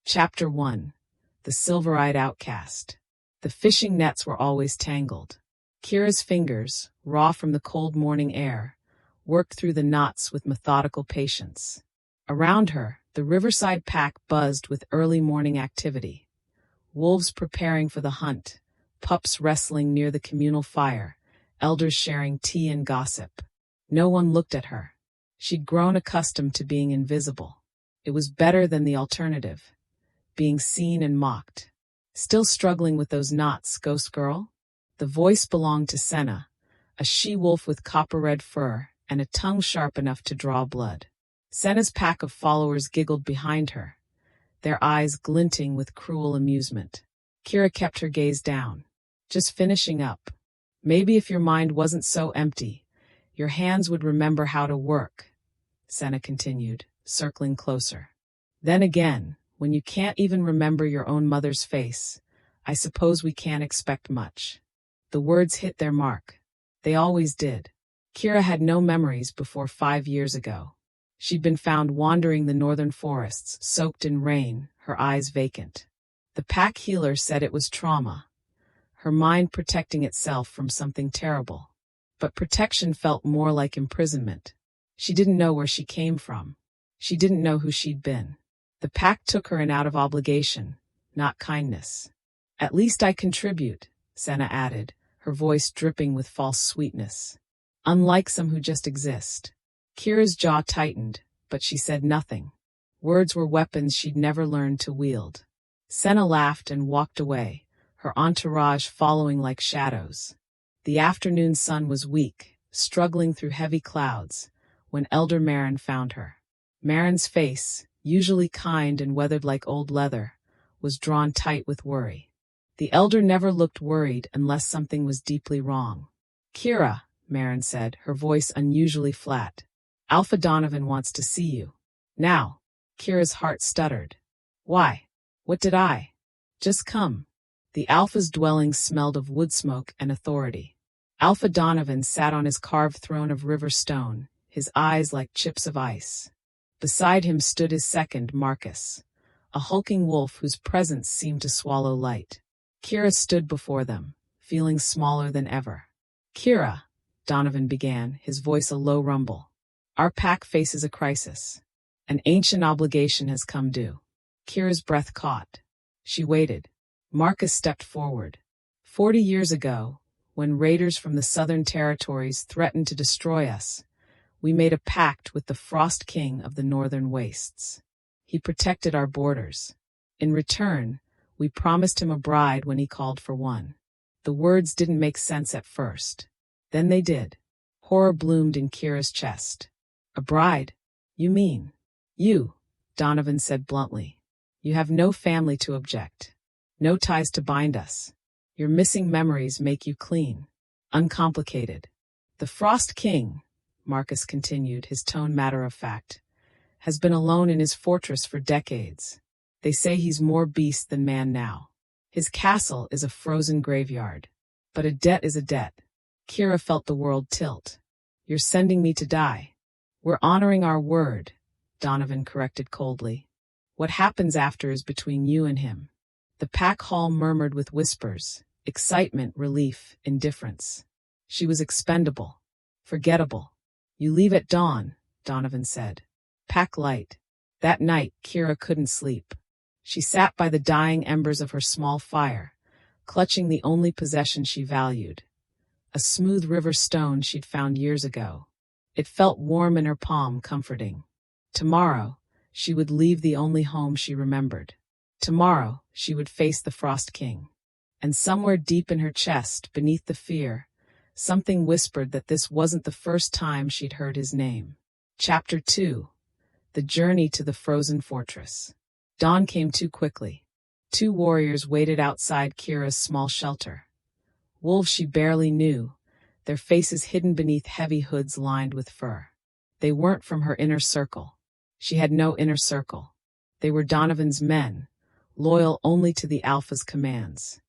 Chapter 1. The Silver-Eyed Outcast. The fishing nets were always tangled. Kira's fingers, raw from the cold morning air, worked through the knots with methodical patience. Around her, the riverside pack buzzed with early morning activity. Wolves preparing for the hunt, pups wrestling near the communal fire, elders sharing tea and gossip. No one looked at her. She'd grown accustomed to being invisible. It was better than the alternative, being seen and mocked. Still struggling with those knots, ghost girl? The voice belonged to Senna, a she-wolf with copper-red fur and a tongue sharp enough to draw blood. Senna's pack of followers giggled behind her, their eyes glinting with cruel amusement. Kira kept her gaze down. Just finishing up. Maybe if your mind wasn't so empty, your hands would remember how to work, Senna continued, circling closer. Then again, when you can't even remember your own mother's face, I suppose we can't expect much. The words hit their mark. They always did. Kira had no memories before 5 years ago. She'd been found wandering the northern forests, soaked in rain, her eyes vacant. The pack healer said it was trauma, her mind protecting itself from something terrible. But protection felt more like imprisonment. She didn't know where she came from. She didn't know who she'd been. The pack took her in out of obligation, not kindness. At least I contribute, Senna added, her voice dripping with false sweetness. Unlike some who just exist. Kira's jaw tightened, but she said nothing. Words were weapons she'd never learned to wield. Senna laughed and walked away, her entourage following like shadows. The afternoon sun was weak, struggling through heavy clouds, when Elder Marin found her. Marin's face, usually kind and weathered like old leather, was drawn tight with worry. The elder never looked worried unless something was deeply wrong. Kira, Marin said, her voice unusually flat. Alpha Donovan wants to see you. Now. Kira's heart stuttered. Why? What did I? Just come. The Alpha's dwelling smelled of wood smoke and authority. Alpha Donovan sat on his carved throne of river stone, his eyes like chips of ice. Beside him stood his second, Marcus, a hulking wolf whose presence seemed to swallow light. Kira stood before them, feeling smaller than ever. Kira, Donovan began, his voice a low rumble. Our pack faces a crisis. An ancient obligation has come due. Kira's breath caught. She waited. Marcus stepped forward. 40 years ago, when raiders from the southern territories threatened to destroy us, we made a pact with the Frost King of the northern wastes. He protected our borders. In return, we promised him a bride when he called for one. The words didn't make sense at first. Then they did. Horror bloomed in Kira's chest. A bride? You mean? You, Donovan said bluntly. You have no family to object. No ties to bind us. Your missing memories make you clean. Uncomplicated. The Frost King, Marcus continued, his tone matter-of-fact, has been alone in his fortress for decades. They say he's more beast than man now. His castle is a frozen graveyard. But a debt is a debt. Kira felt the world tilt. You're sending me to die. We're honoring our word, Donovan corrected coldly. What happens after is between you and him. The pack hall murmured with whispers, excitement, relief, indifference. She was expendable. Forgettable. You leave at dawn, Donovan said. Pack light. That night, Kira couldn't sleep. She sat by the dying embers of her small fire, clutching the only possession she valued. A smooth river stone she'd found years ago. It felt warm in her palm, comforting. Tomorrow, she would leave the only home she remembered. Tomorrow, she would face the Frost King. And somewhere deep in her chest, beneath the fear, something whispered that this wasn't the first time she'd heard his name. Chapter 2. The Journey to the Frozen Fortress. Dawn came too quickly. 2 warriors waited outside Kira's small shelter. Wolves she barely knew, their faces hidden beneath heavy hoods lined with fur. They weren't from her inner circle. She had no inner circle. They were Donovan's men, loyal only to the Alpha's commands.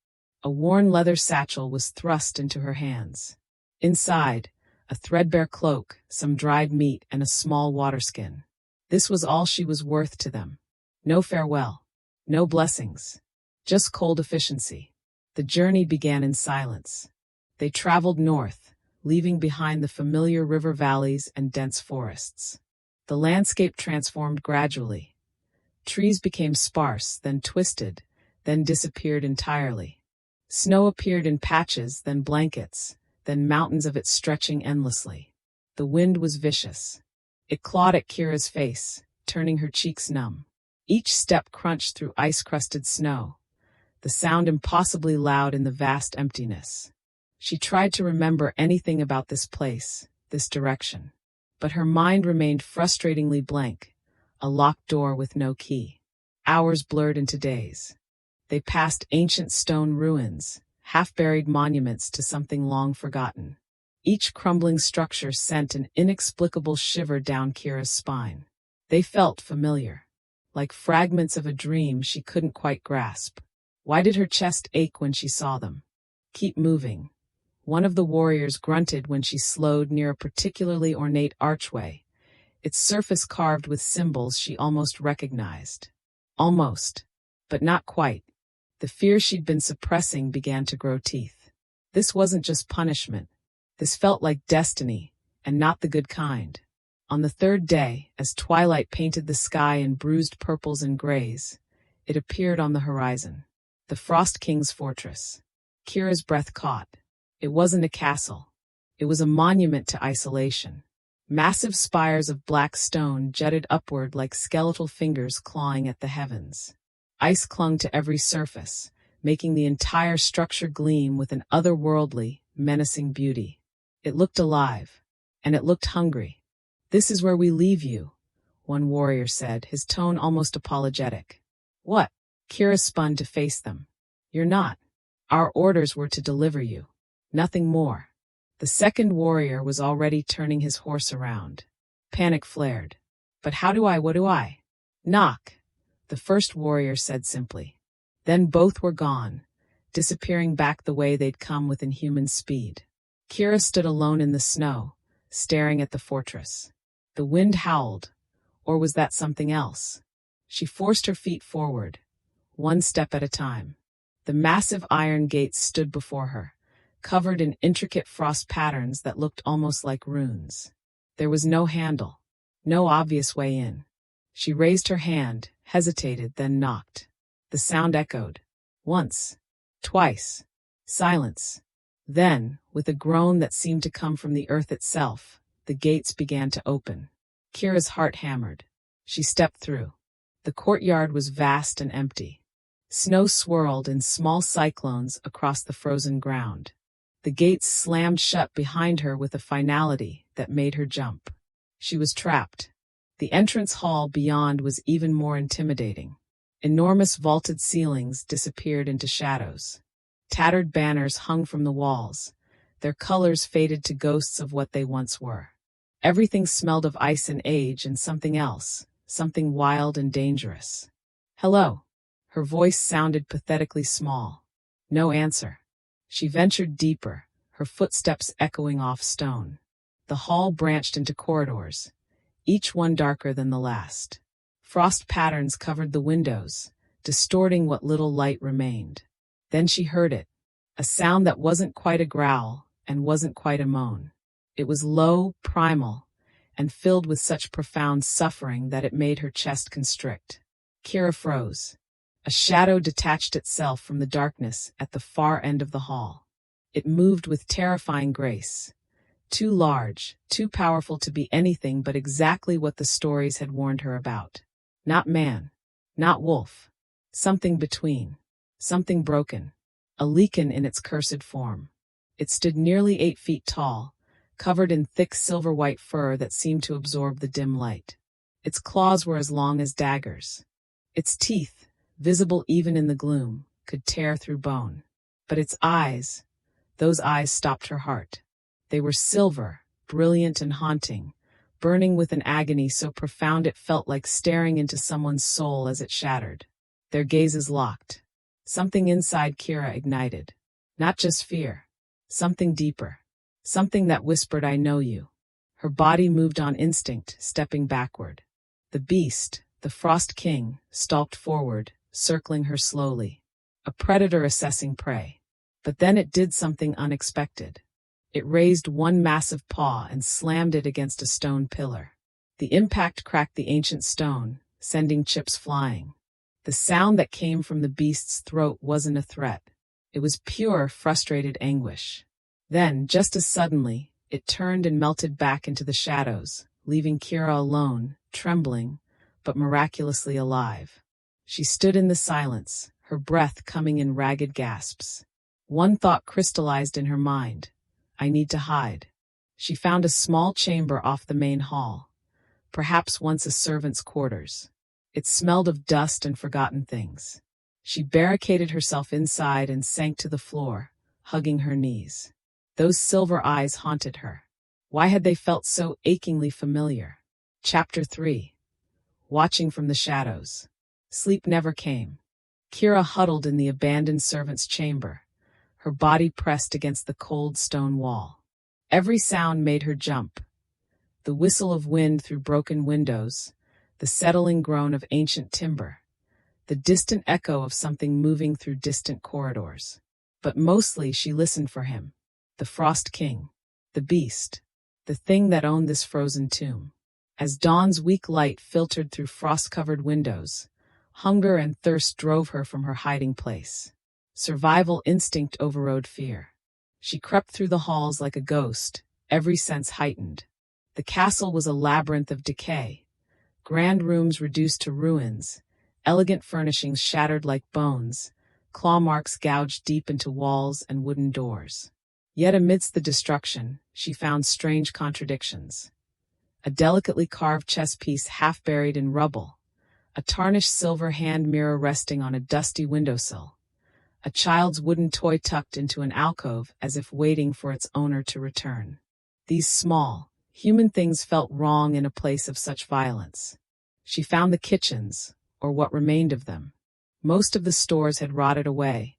A worn leather satchel was thrust into her hands. Inside, a threadbare cloak, some dried meat, and a small water skin. This was all she was worth to them. No farewell. No blessings. Just cold efficiency. The journey began in silence. They traveled north, leaving behind the familiar river valleys and dense forests. The landscape transformed gradually. Trees became sparse, then twisted, then disappeared entirely. Snow appeared in patches, then blankets, then mountains of it stretching endlessly. The wind was vicious. It clawed at Kira's face, turning her cheeks numb. Each step crunched through ice-crusted snow, the sound impossibly loud in the vast emptiness. She tried to remember anything about this place, this direction. But her mind remained frustratingly blank, a locked door with no key. Hours blurred into days. They passed ancient stone ruins, half-buried monuments to something long forgotten. Each crumbling structure sent an inexplicable shiver down Kira's spine. They felt familiar, like fragments of a dream she couldn't quite grasp. Why did her chest ache when she saw them? Keep moving. One of the warriors grunted when she slowed near a particularly ornate archway, its surface carved with symbols she almost recognized. Almost, but not quite. The fear she'd been suppressing began to grow teeth. This wasn't just punishment. This felt like destiny, and not the good kind. On the third day, as twilight painted the sky in bruised purples and grays, it appeared on the horizon. The Frost King's fortress. Kira's breath caught. It wasn't a castle. It was a monument to isolation. Massive spires of black stone jutted upward like skeletal fingers clawing at the heavens. Ice clung to every surface, making the entire structure gleam with an otherworldly, menacing beauty. It looked alive, and it looked hungry. "This is where we leave you," one warrior said, his tone almost apologetic. "What?" Kira spun to face them. "You're not. Our orders were to deliver you. Nothing more." The second warrior was already turning his horse around. Panic flared. "But what do I? Knock," the first warrior said simply. Then both were gone, disappearing back the way they'd come with inhuman speed. Kira stood alone in the snow, staring at the fortress. The wind howled, or was that something else? She forced her feet forward, one step at a time. The massive iron gates stood before her, covered in intricate frost patterns that looked almost like runes. There was no handle, no obvious way in. She raised her hand, hesitated, then knocked. The sound echoed. Once. Twice. Silence. Then, with a groan that seemed to come from the earth itself, the gates began to open. Kira's heart hammered. She stepped through. The courtyard was vast and empty. Snow swirled in small cyclones across the frozen ground. The gates slammed shut behind her with a finality that made her jump. She was trapped. The entrance hall beyond was even more intimidating. Enormous vaulted ceilings disappeared into shadows. Tattered banners hung from the walls, their colors faded to ghosts of what they once were. Everything smelled of ice and age and something else, something wild and dangerous. "Hello." Her voice sounded pathetically small. No answer. She ventured deeper, her footsteps echoing off stone. The hall branched into corridors, each one darker than the last. Frost patterns covered the windows, distorting what little light remained. Then she heard it, a sound that wasn't quite a growl and wasn't quite a moan. It was low, primal, and filled with such profound suffering that it made her chest constrict. Kira froze. A shadow detached itself from the darkness at the far end of the hall. It moved with terrifying grace. Too large, too powerful to be anything but exactly what the stories had warned her about. Not man. Not wolf. Something between. Something broken. A Lycan in its cursed form. It stood nearly 8 feet tall, covered in thick silver-white fur that seemed to absorb the dim light. Its claws were as long as daggers. Its teeth, visible even in the gloom, could tear through bone. But its eyes, those eyes stopped her heart. They were silver, brilliant and haunting, burning with an agony so profound it felt like staring into someone's soul as it shattered. Their gazes locked. Something inside Kira ignited. Not just fear. Something deeper. Something that whispered, "I know you." Her body moved on instinct, stepping backward. The beast, the Frost King, stalked forward, circling her slowly. A predator assessing prey. But then it did something unexpected. It raised one massive paw and slammed it against a stone pillar. The impact cracked the ancient stone, sending chips flying. The sound that came from the beast's throat wasn't a threat. It was pure, frustrated anguish. Then, just as suddenly, it turned and melted back into the shadows, leaving Kira alone, trembling, but miraculously alive. She stood in the silence, her breath coming in ragged gasps. One thought crystallized in her mind. I need to hide. She found a small chamber off the main hall, perhaps once a servant's quarters. It smelled of dust and forgotten things. She barricaded herself inside and sank to the floor, hugging her knees. Those silver eyes haunted her. Why had they felt so achingly familiar? Chapter 3. Watching from the shadows. Sleep never came. Kira huddled in the abandoned servant's chamber, her body pressed against the cold stone wall. Every sound made her jump. The whistle of wind through broken windows, the settling groan of ancient timber, the distant echo of something moving through distant corridors. But mostly she listened for him, the Frost King, the beast, the thing that owned this frozen tomb. As dawn's weak light filtered through frost-covered windows, hunger and thirst drove her from her hiding place. Survival instinct overrode fear. She crept through the halls like a ghost, every sense heightened. The castle was a labyrinth of decay. Grand rooms reduced to ruins, elegant furnishings shattered like bones, claw marks gouged deep into walls and wooden doors. Yet amidst the destruction, she found strange contradictions. A delicately carved chess piece half buried in rubble, a tarnished silver hand mirror resting on a dusty windowsill, a child's wooden toy tucked into an alcove as if waiting for its owner to return. These small, human things felt wrong in a place of such violence. She found the kitchens, or what remained of them. Most of the stores had rotted away,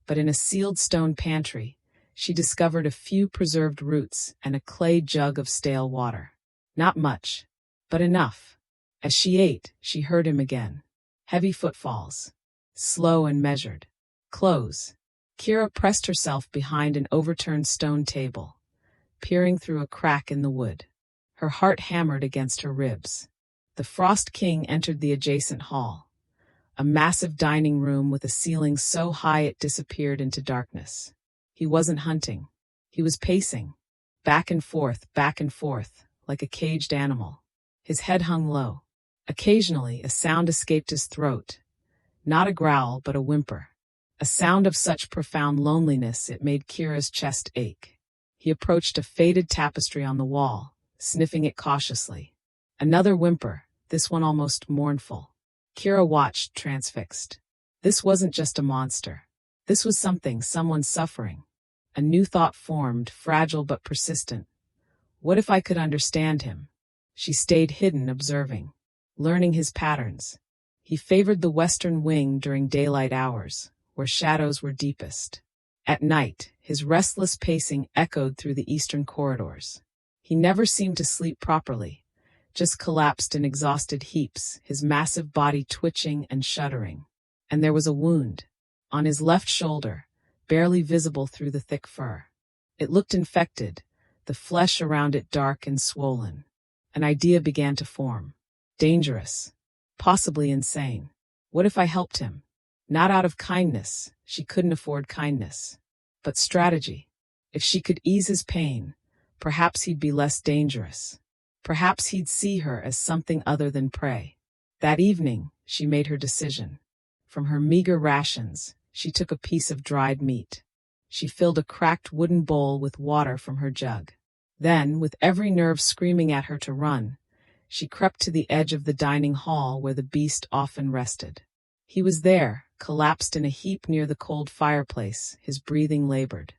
but in a sealed stone pantry, she discovered a few preserved roots and a clay jug of stale water. Not much, but enough. As she ate, she heard him again. Heavy footfalls. Slow and measured. Close. Kira pressed herself behind an overturned stone table, peering through a crack in the wood. Her heart hammered against her ribs. The Frost King entered the adjacent hall, a massive dining room with a ceiling so high it disappeared into darkness. He wasn't hunting. He was pacing, back and forth, like a caged animal. His head hung low. Occasionally, a sound escaped his throat. Not a growl, but a whimper. A sound of such profound loneliness it made Kira's chest ache. He approached a faded tapestry on the wall, sniffing it cautiously. Another whimper, this one almost mournful. Kira watched, transfixed. This wasn't just a monster. This was someone suffering. A new thought formed, fragile but persistent. What if I could understand him? She stayed hidden, observing, learning his patterns. He favored the western wing during daylight hours, where shadows were deepest. At night, his restless pacing echoed through the eastern corridors. He never seemed to sleep properly, just collapsed in exhausted heaps, his massive body twitching and shuddering. And there was a wound, on his left shoulder, barely visible through the thick fur. It looked infected, the flesh around it dark and swollen. An idea began to form. Dangerous. Possibly insane. What if I helped him? Not out of kindness, she couldn't afford kindness. But strategy. If she could ease his pain, perhaps he'd be less dangerous. Perhaps he'd see her as something other than prey. That evening, she made her decision. From her meager rations, she took a piece of dried meat. She filled a cracked wooden bowl with water from her jug. Then, with every nerve screaming at her to run, she crept to the edge of the dining hall where the beast often rested. He was there, collapsed in a heap near the cold fireplace, his breathing labored.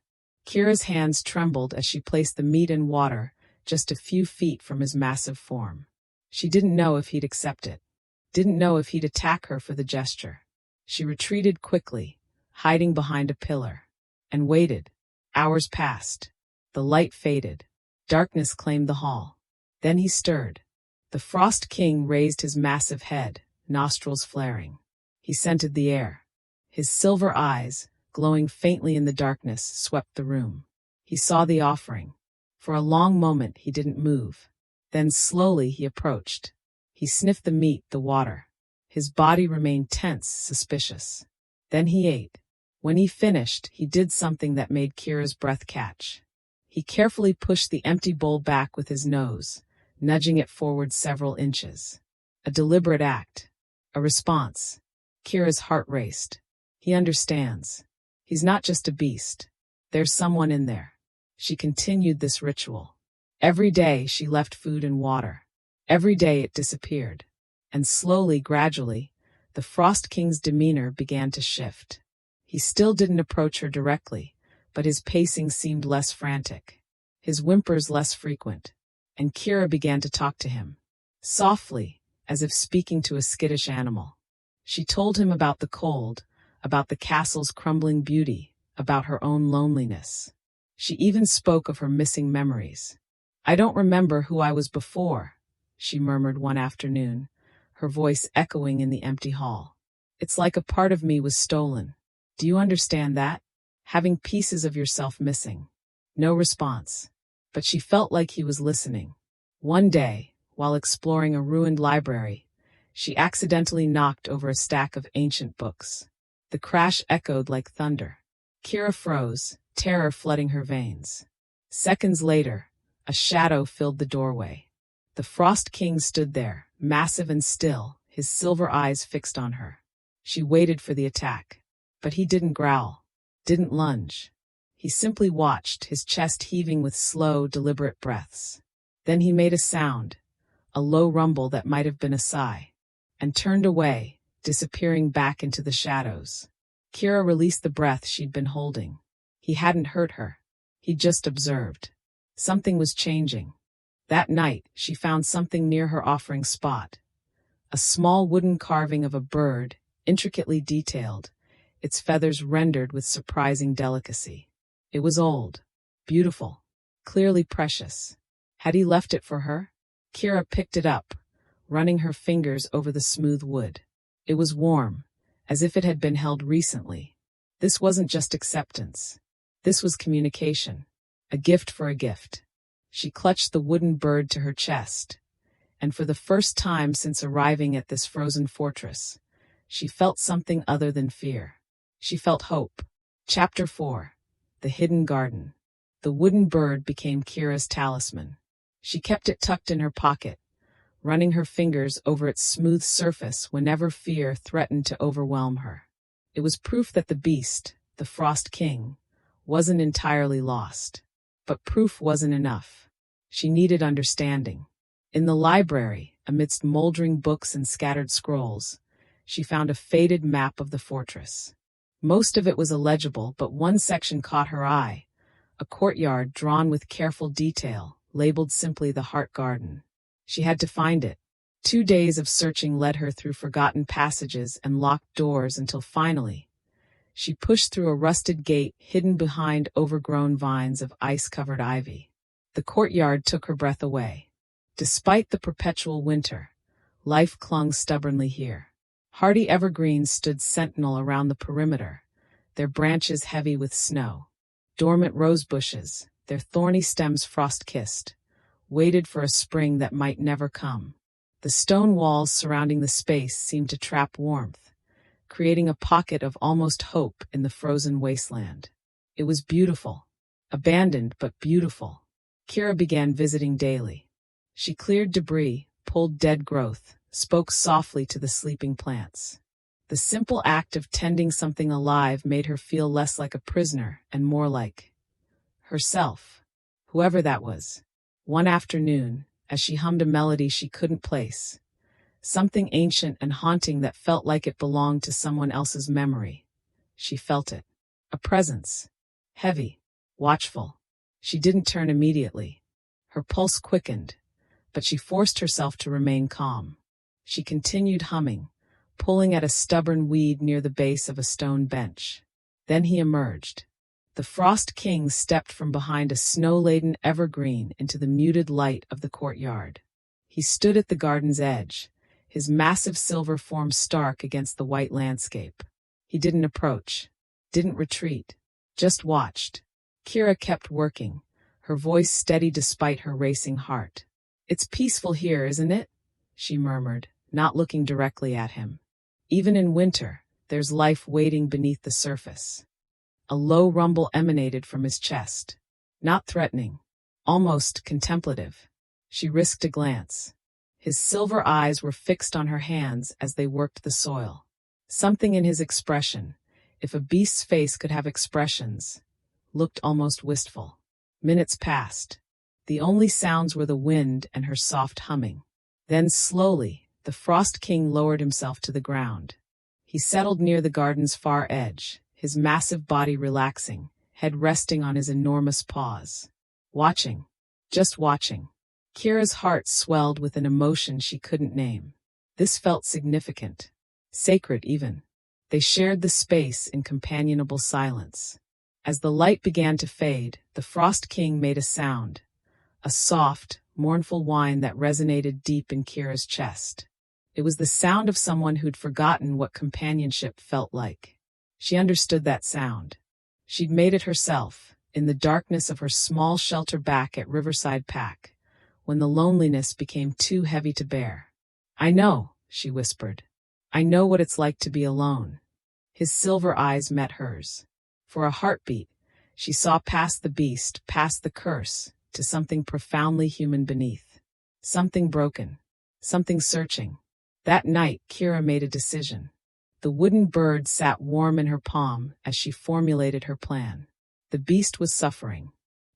Kira's hands trembled as she placed the meat and water just a few feet from his massive form. She didn't know if he'd accept it. Didn't know if he'd attack her for the gesture. She retreated quickly, hiding behind a pillar, and waited. Hours passed. The light faded. Darkness claimed the hall. Then he stirred. The Frost King raised his massive head, nostrils flaring. He scented the air. His silver eyes, glowing faintly in the darkness, swept the room. He saw the offering. For a long moment he didn't move. Then slowly he approached. He sniffed the meat, the water. His body remained tense, suspicious. Then he ate. When he finished, he did something that made Kira's breath catch. He carefully pushed the empty bowl back with his nose, nudging it forward several inches. A deliberate act. A response. Kira's heart raced. He understands. He's not just a beast. There's someone in there. She continued this ritual. Every day she left food and water. Every day it disappeared. And slowly, gradually, the Frost King's demeanor began to shift. He still didn't approach her directly, but his pacing seemed less frantic. His whimpers less frequent. And Kira began to talk to him. Softly, as if speaking to a skittish animal. She told him about the cold, about the castle's crumbling beauty, about her own loneliness. She even spoke of her missing memories. "I don't remember who I was before," she murmured one afternoon, her voice echoing in the empty hall. "It's like a part of me was stolen. Do you understand that? Having pieces of yourself missing." No response. But she felt like he was listening. One day, while exploring a ruined library, she accidentally knocked over a stack of ancient books. The crash echoed like thunder. Kira froze, terror flooding her veins. Seconds later, a shadow filled the doorway. The Frost King stood there, massive and still, his silver eyes fixed on her. She waited for the attack. But he didn't growl, didn't lunge. He simply watched, his chest heaving with slow, deliberate breaths. Then he made a sound, a low rumble that might have been a sigh, and turned away, disappearing back into the shadows. Kira released the breath she'd been holding. He hadn't hurt her. He'd just observed. Something was changing. That night, she found something near her offering spot. A small wooden carving of a bird, intricately detailed, its feathers rendered with surprising delicacy. It was old, beautiful, clearly precious. Had he left it for her? Kira picked it up, running her fingers over the smooth wood. It was warm, as if it had been held recently. This wasn't just acceptance. This was communication. A gift for a gift. She clutched the wooden bird to her chest, and for the first time since arriving at this frozen fortress, she felt something other than fear. She felt hope. Chapter 4. The Hidden Garden. The wooden bird became Kira's talisman. She kept it tucked in her pocket, running her fingers over its smooth surface whenever fear threatened to overwhelm her. It was proof that the beast, the Frost King, wasn't entirely lost. But proof wasn't enough. She needed understanding. In the library, amidst moldering books and scattered scrolls, she found a faded map of the fortress. Most of it was illegible, but one section caught her eye, a courtyard drawn with careful detail, labeled simply the Heart Garden. She had to find it. 2 days of searching led her through forgotten passages and locked doors until finally, she pushed through a rusted gate hidden behind overgrown vines of ice-covered ivy. The courtyard took her breath away. Despite the perpetual winter, life clung stubbornly here. Hardy evergreens stood sentinel around the perimeter, their branches heavy with snow. Dormant rose bushes, their thorny stems frost-kissed, waited for a spring that might never come. The stone walls surrounding the space seemed to trap warmth, creating a pocket of almost hope in the frozen wasteland. It was beautiful. Abandoned but beautiful. Kira began visiting daily. She cleared debris, pulled dead growth, spoke softly to the sleeping plants. The simple act of tending something alive made her feel less like a prisoner and more like herself, whoever that was. One afternoon, as she hummed a melody she couldn't place, something ancient and haunting that felt like it belonged to someone else's memory, she felt it. A presence. Heavy. Watchful. She didn't turn immediately. Her pulse quickened, but she forced herself to remain calm. She continued humming, pulling at a stubborn weed near the base of a stone bench. Then he emerged. The Frost King stepped from behind a snow-laden evergreen into the muted light of the courtyard. He stood at the garden's edge, his massive silver form stark against the white landscape. He didn't approach, didn't retreat, just watched. Kira kept working, her voice steady despite her racing heart. "It's peaceful here, isn't it?" she murmured, not looking directly at him. "Even in winter, there's life waiting beneath the surface." A low rumble emanated from his chest. Not threatening, almost contemplative. She risked a glance. His silver eyes were fixed on her hands as they worked the soil. Something in his expression, if a beast's face could have expressions, looked almost wistful. Minutes passed. The only sounds were the wind and her soft humming. Then slowly, the Frost King lowered himself to the ground. He settled near the garden's far edge, his massive body relaxing, head resting on his enormous paws. Watching. Just watching. Kira's heart swelled with an emotion she couldn't name. This felt significant. Sacred, even. They shared the space in companionable silence. As the light began to fade, the Frost King made a sound. A soft, mournful whine that resonated deep in Kira's chest. It was the sound of someone who'd forgotten what companionship felt like. She understood that sound. She'd made it herself, in the darkness of her small shelter back at Riverside Pack, when the loneliness became too heavy to bear. "I know," she whispered. "I know what it's like to be alone." His silver eyes met hers. For a heartbeat, she saw past the beast, past the curse, to something profoundly human beneath. Something broken. Something searching. That night, Kira made a decision. The wooden bird sat warm in her palm as she formulated her plan. The beast was suffering.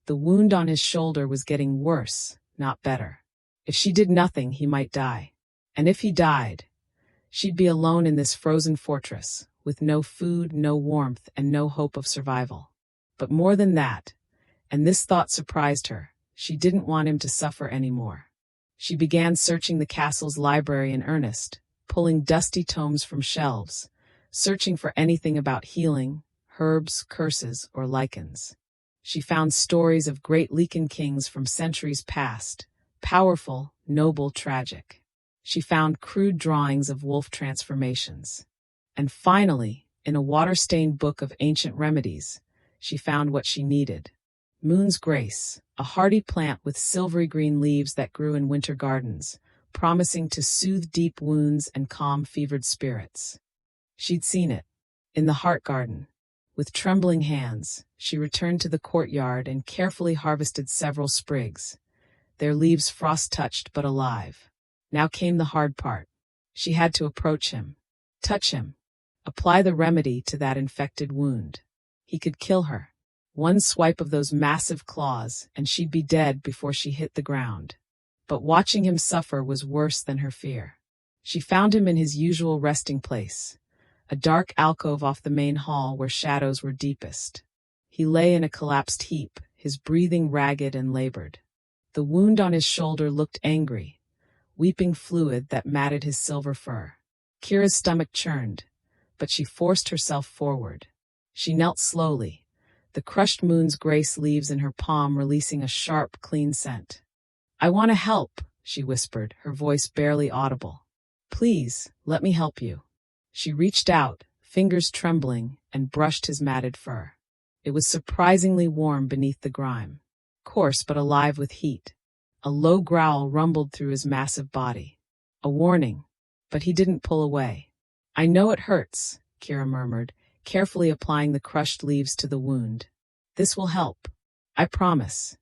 The wound on his shoulder was getting worse, not better. If she did nothing, he might die. And if he died, she'd be alone in this frozen fortress, with no food, no warmth, and no hope of survival. But more than that, and this thought surprised her, she didn't want him to suffer anymore. She began searching the castle's library in earnest, pulling dusty tomes from shelves, searching for anything about healing, herbs, curses, or Lycans. She found stories of great Lycan kings from centuries past, powerful, noble, tragic. She found crude drawings of wolf transformations. And finally, in a water-stained book of ancient remedies, she found what she needed. Moon's Grace, a hardy plant with silvery green leaves that grew in winter gardens, promising to soothe deep wounds and calm fevered spirits. She'd seen it. In the heart garden. With trembling hands, she returned to the courtyard and carefully harvested several sprigs, their leaves frost-touched but alive. Now came the hard part. She had to approach him, touch him, apply the remedy to that infected wound. He could kill her. One swipe of those massive claws, and she'd be dead before she hit the ground. But watching him suffer was worse than her fear. She found him in his usual resting place, a dark alcove off the main hall where shadows were deepest. He lay in a collapsed heap, his breathing ragged and labored. The wound on his shoulder looked angry, weeping fluid that matted his silver fur. Kira's stomach churned, but she forced herself forward. She knelt slowly, the crushed Moon's Grace leaves in her palm releasing a sharp, clean scent. "I want to help," she whispered, her voice barely audible. "Please, let me help you." She reached out, fingers trembling, and brushed his matted fur. It was surprisingly warm beneath the grime, coarse but alive with heat. A low growl rumbled through his massive body. A warning, but he didn't pull away. "I know it hurts," Kira murmured, carefully applying the crushed leaves to the wound. "This will help. I promise."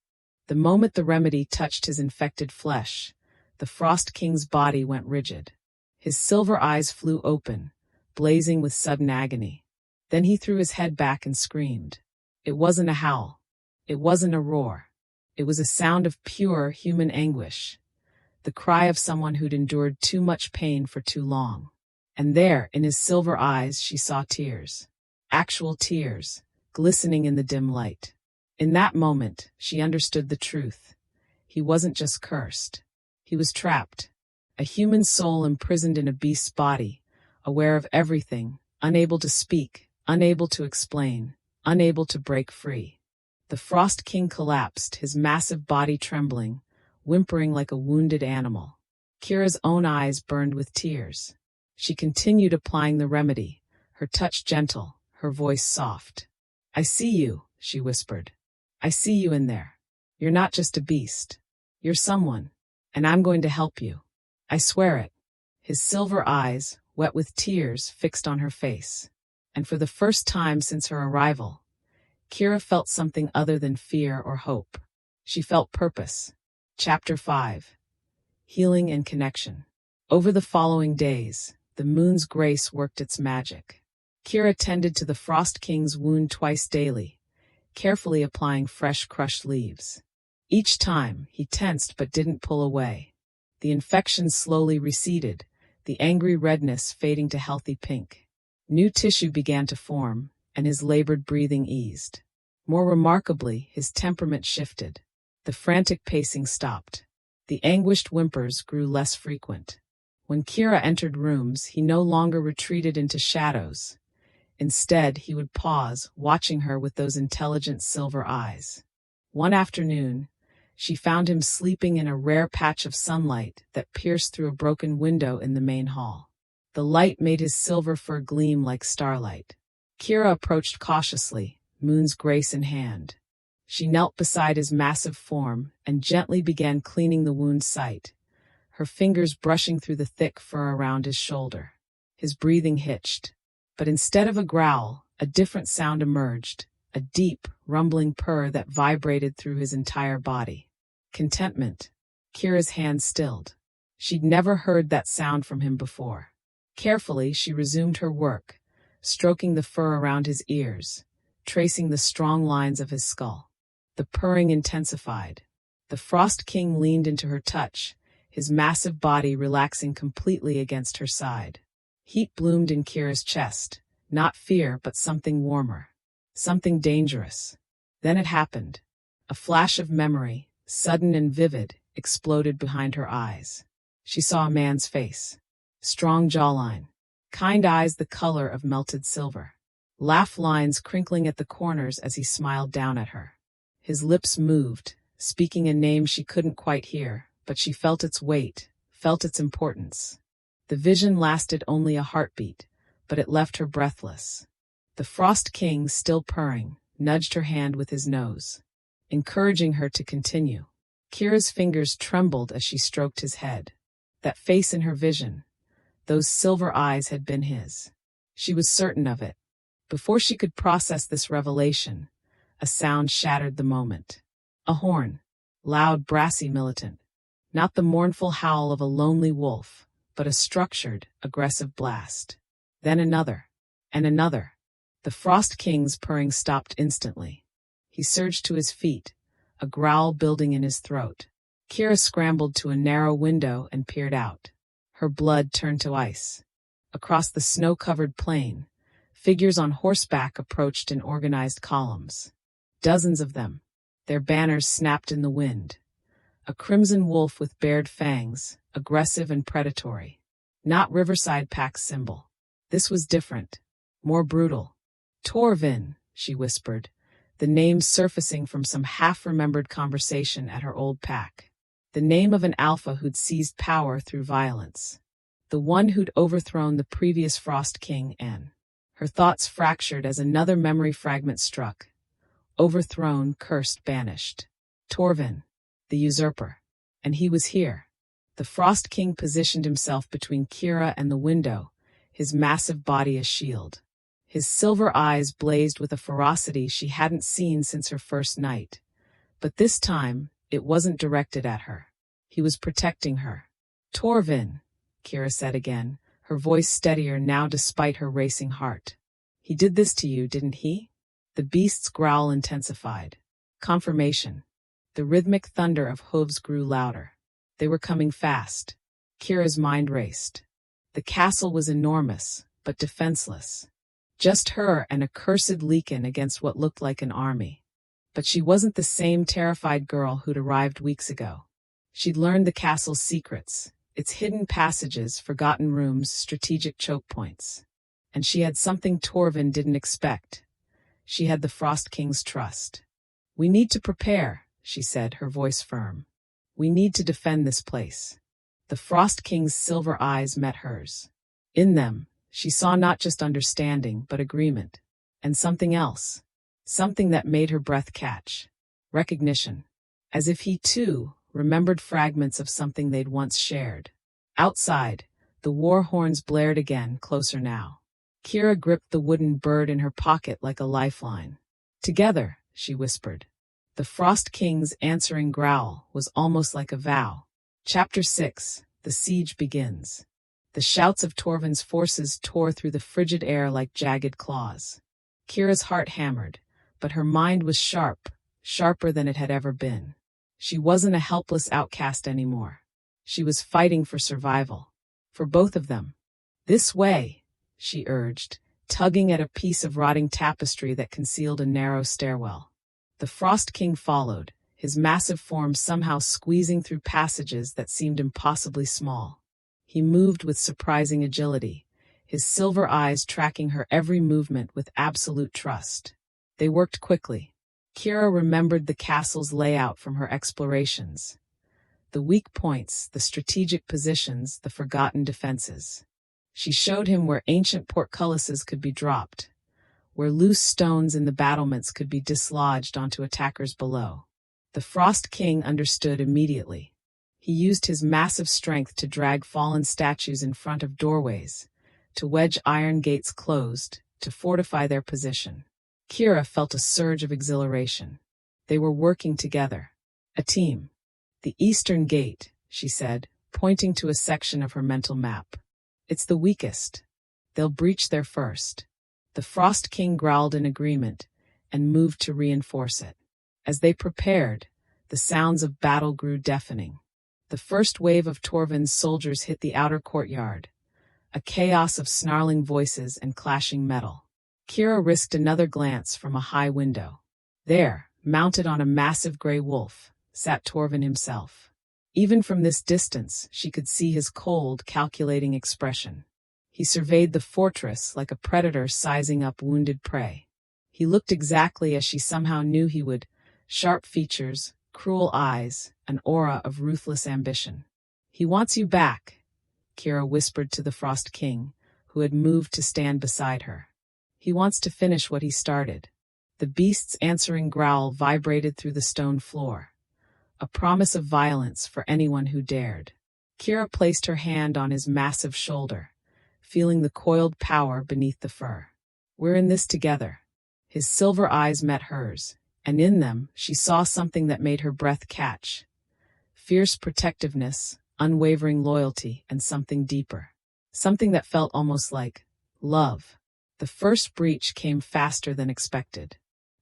The moment the remedy touched his infected flesh, the Frost King's body went rigid. His silver eyes flew open, blazing with sudden agony. Then he threw his head back and screamed. It wasn't a howl. It wasn't a roar. It was a sound of pure human anguish, the cry of someone who'd endured too much pain for too long. And there, in his silver eyes, she saw tears. Actual tears, glistening in the dim light. In that moment, she understood the truth. He wasn't just cursed. He was trapped. A human soul imprisoned in a beast's body, aware of everything, unable to speak, unable to explain, unable to break free. The Frost King collapsed, his massive body trembling, whimpering like a wounded animal. Kira's own eyes burned with tears. She continued applying the remedy, her touch gentle, her voice soft. "I see you," she whispered. "I see you in there. You're not just a beast. You're someone. And I'm going to help you. I swear it." His silver eyes, wet with tears, fixed on her face. And for the first time since her arrival, Kira felt something other than fear or hope. She felt purpose. Chapter 5. Healing and Connection. Over the following days, the moon's grace worked its magic. Kira tended to the Frost King's wound twice daily, carefully applying fresh crushed leaves. Each time, he tensed but didn't pull away. The infection slowly receded, the angry redness fading to healthy pink. New tissue began to form, and his labored breathing eased. More remarkably, his temperament shifted. The frantic pacing stopped. The anguished whimpers grew less frequent. When Kira entered rooms, he no longer retreated into shadows. Instead, he would pause, watching her with those intelligent silver eyes. One afternoon, she found him sleeping in a rare patch of sunlight that pierced through a broken window in the main hall. The light made his silver fur gleam like starlight. Kira approached cautiously, moon's grace in hand. She knelt beside his massive form and gently began cleaning the wound's site, her fingers brushing through the thick fur around his shoulder. His breathing hitched. But instead of a growl, a different sound emerged, a deep, rumbling purr that vibrated through his entire body. Contentment. Kira's hand stilled. She'd never heard that sound from him before. Carefully, she resumed her work, stroking the fur around his ears, tracing the strong lines of his skull. The purring intensified. The Frost King leaned into her touch, his massive body relaxing completely against her side. Heat bloomed in Kira's chest, not fear but something warmer. Something dangerous. Then it happened. A flash of memory, sudden and vivid, exploded behind her eyes. She saw a man's face. Strong jawline. Kind eyes the color of melted silver. Laugh lines crinkling at the corners as he smiled down at her. His lips moved, speaking a name she couldn't quite hear, but she felt its weight, felt its importance. The vision lasted only a heartbeat, but it left her breathless. The Frost King, still purring, nudged her hand with his nose, encouraging her to continue. Kira's fingers trembled as she stroked his head. That face in her vision, those silver eyes had been his. She was certain of it. Before she could process this revelation, a sound shattered the moment. A horn. Loud, brassy, militant. Not the mournful howl of a lonely wolf, but a structured, aggressive blast. Then another. And another. The Frost King's purring stopped instantly. He surged to his feet, a growl building in his throat. Kira scrambled to a narrow window and peered out. Her blood turned to ice. Across the snow-covered plain, figures on horseback approached in organized columns. Dozens of them. Their banners snapped in the wind. A crimson wolf with bared fangs, aggressive and predatory. Not Riverside Pack's symbol. This was different. More brutal. Torvin, she whispered, the name surfacing from some half-remembered conversation at her old pack. The name of an alpha who'd seized power through violence. The one who'd overthrown the previous Frost King, and her thoughts fractured as another memory fragment struck. Overthrown, cursed, banished. Torvin, the usurper. And he was here. The Frost King positioned himself between Kira and the window, his massive body a shield. His silver eyes blazed with a ferocity she hadn't seen since her first night. But this time, it wasn't directed at her. He was protecting her. Torvin, Kira said again, her voice steadier now despite her racing heart. He did this to you, didn't he? The beast's growl intensified. Confirmation. The rhythmic thunder of hooves grew louder. They were coming fast. Kira's mind raced. The castle was enormous, but defenseless. Just her and a cursed Lycan against what looked like an army. But she wasn't the same terrified girl who'd arrived weeks ago. She'd learned the castle's secrets, its hidden passages, forgotten rooms, strategic choke points. And she had something Torvin didn't expect. She had the Frost King's trust. We need to prepare, she said, her voice firm. We need to defend this place. The Frost King's silver eyes met hers. In them, she saw not just understanding, but agreement. And something else. Something that made her breath catch. Recognition. As if he, too, remembered fragments of something they'd once shared. Outside, the war horns blared again, closer now. Kira gripped the wooden bird in her pocket like a lifeline. Together, she whispered. The Frost King's answering growl was almost like a vow. Chapter 6. The Siege Begins. The shouts of Torvin's forces tore through the frigid air like jagged claws. Kira's heart hammered, but her mind was sharp, sharper than it had ever been. She wasn't a helpless outcast anymore. She was fighting for survival. For both of them. This way, she urged, tugging at a piece of rotting tapestry that concealed a narrow stairwell. The Frost King followed, his massive form somehow squeezing through passages that seemed impossibly small. He moved with surprising agility, his silver eyes tracking her every movement with absolute trust. They worked quickly. Kira remembered the castle's layout from her explorations. The weak points, the strategic positions, the forgotten defenses. She showed him where ancient portcullises could be dropped, where loose stones in the battlements could be dislodged onto attackers below. The Frost King understood immediately. He used his massive strength to drag fallen statues in front of doorways, to wedge iron gates closed, to fortify their position. Kira felt a surge of exhilaration. They were working together. A team. The Eastern Gate, she said, pointing to a section of her mental map. It's the weakest. They'll breach there first. The Frost King growled in agreement and moved to reinforce it. As they prepared, the sounds of battle grew deafening. The first wave of Torvin's soldiers hit the outer courtyard, a chaos of snarling voices and clashing metal. Kira risked another glance from a high window. There, mounted on a massive gray wolf, sat Torvin himself. Even from this distance, she could see his cold, calculating expression. He surveyed the fortress like a predator sizing up wounded prey. He looked exactly as she somehow knew he would, sharp features, cruel eyes, an aura of ruthless ambition. He wants you back, Kira whispered to the Frost King, who had moved to stand beside her. He wants to finish what he started. The beast's answering growl vibrated through the stone floor, a promise of violence for anyone who dared. Kira placed her hand on his massive shoulder, feeling the coiled power beneath the fur. We're in this together. His silver eyes met hers, and in them she saw something that made her breath catch. Fierce protectiveness, unwavering loyalty, and something deeper. Something that felt almost like love. The first breach came faster than expected.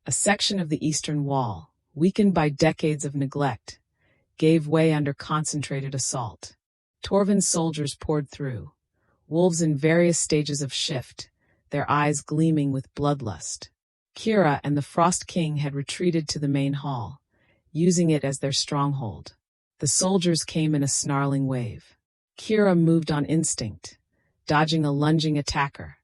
A section of the eastern wall, weakened by decades of neglect, gave way under concentrated assault. Torvin's soldiers poured through, wolves in various stages of shift, their eyes gleaming with bloodlust. Kira and the Frost King had retreated to the main hall, using it as their stronghold. The soldiers came in a snarling wave. Kira moved on instinct, dodging a lunging attacker,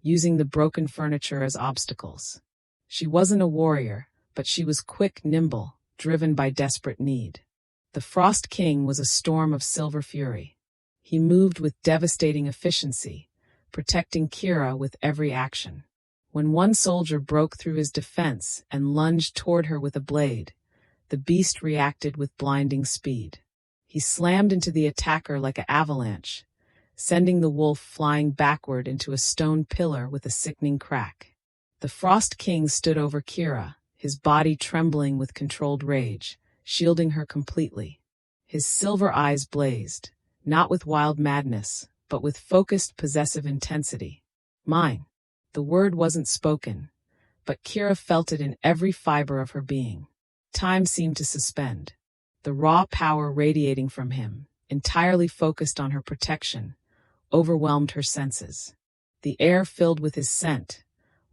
using the broken furniture as obstacles. She wasn't a warrior, but she was quick, nimble, driven by desperate need. The Frost King was a storm of silver fury. He moved with devastating efficiency, protecting Kira with every action. When one soldier broke through his defense and lunged toward her with a blade, the beast reacted with blinding speed. He slammed into the attacker like an avalanche, sending the wolf flying backward into a stone pillar with a sickening crack. The Frost King stood over Kira, his body trembling with controlled rage, shielding her completely. His silver eyes blazed, not with wild madness, but with focused, possessive intensity. Mine. The word wasn't spoken, but Kira felt it in every fiber of her being. Time seemed to suspend. The raw power radiating from him, entirely focused on her protection, overwhelmed her senses. The air filled with his scent,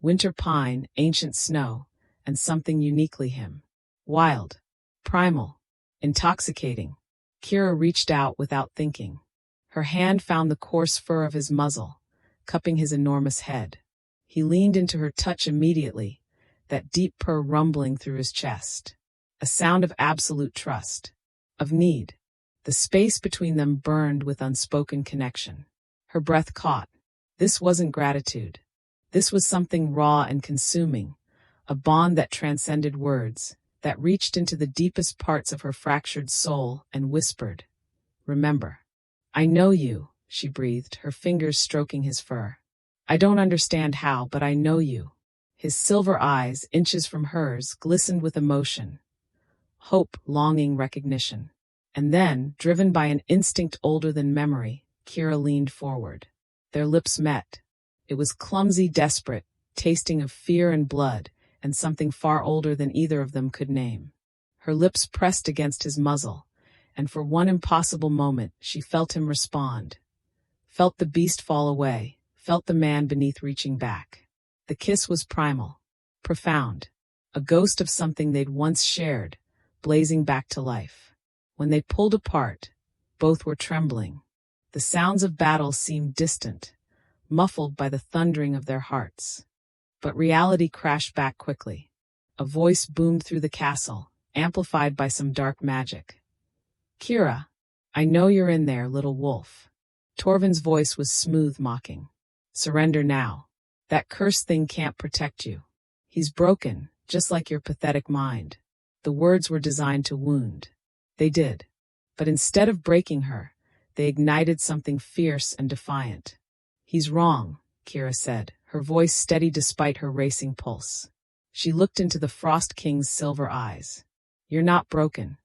winter pine, ancient snow, and something uniquely him. Wild, primal, intoxicating. Kira reached out without thinking. Her hand found the coarse fur of his muzzle, cupping his enormous head. He leaned into her touch immediately, that deep purr rumbling through his chest. A sound of absolute trust, of need. The The space between them burned with unspoken connection. Her breath caught. This wasn't gratitude. This was something raw and consuming, a bond that transcended words, that reached into the deepest parts of her fractured soul and whispered, "Remember." "I know you," she breathed, her fingers stroking his fur. "I don't understand how, but I know you." His silver eyes, inches from hers, glistened with emotion. Hope, longing, recognition. And then, driven by an instinct older than memory, Kira leaned forward. Their lips met. It was clumsy, desperate, tasting of fear and blood, and something far older than either of them could name. Her lips pressed against his muzzle, and for one impossible moment she felt him respond. Felt the beast fall away, felt the man beneath reaching back. The kiss was primal, profound, a ghost of something they'd once shared, blazing back to life. When they pulled apart, both were trembling. The sounds of battle seemed distant, muffled by the thundering of their hearts. But reality crashed back quickly. A voice boomed through the castle, amplified by some dark magic. "Kira, I know you're in there, little wolf." Torvin's voice was smooth, mocking. "Surrender now. That cursed thing can't protect you. He's broken, just like your pathetic mind." The words were designed to wound. They did. But instead of breaking her, they ignited something fierce and defiant. "He's wrong," Kira said, her voice steady despite her racing pulse. She looked into the Frost King's silver eyes. "You're not broken.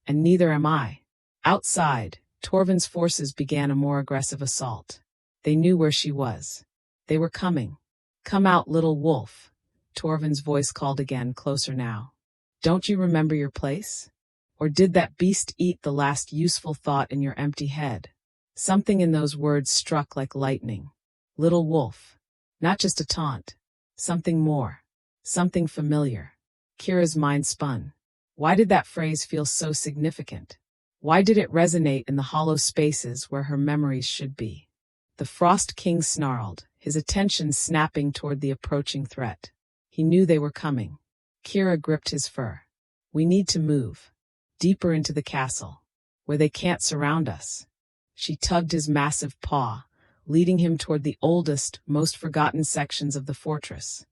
And neither am I." Outside, Torvin's forces began a more aggressive assault. They knew where she was. They were coming. "Come out, little wolf," Torvin's voice called again, closer now. "Don't you remember your place? Or did that beast eat the last useful thought in your empty head?" Something in those words struck like lightning. Little wolf. Not just a taunt. Something more. Something familiar. Kira's mind spun. Why did that phrase feel so significant? Why did it resonate in the hollow spaces where her memories should be? The Frost King snarled, his attention snapping toward the approaching threat. He knew they were coming. Kira gripped his fur. "We need to move. Deeper into the castle. Where they can't surround us." She tugged his massive paw, leading him toward the oldest, most forgotten sections of the fortress.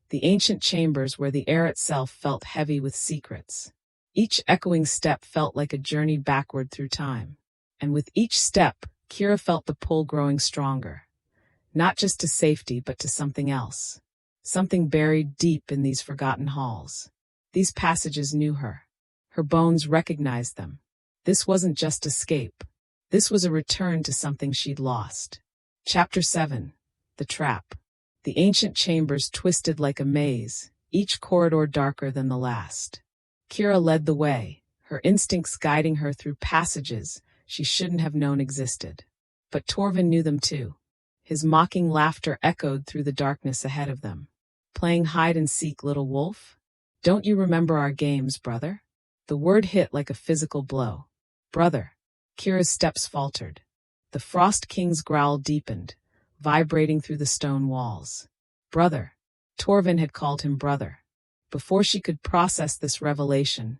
The ancient chambers where the air itself felt heavy with secrets. Each echoing step felt like a journey backward through time. And with each step, Kira felt the pull growing stronger. Not just to safety, but to something else. Something buried deep in these forgotten halls. These passages knew her. Her bones recognized them. This wasn't just escape. This was a return to something she'd lost. Chapter 7. The Trap. The ancient chambers twisted like a maze, each corridor darker than the last. Kira led the way, her instincts guiding her through passages she shouldn't have known existed. But Torvin knew them too. His mocking laughter echoed through the darkness ahead of them. "Playing hide and seek, little wolf? Don't you remember our games, brother?" The word hit like a physical blow. "Brother." Kira's steps faltered. The Frost King's growl deepened, vibrating through the stone walls. "Brother." Torvin had called him brother. Before she could process this revelation,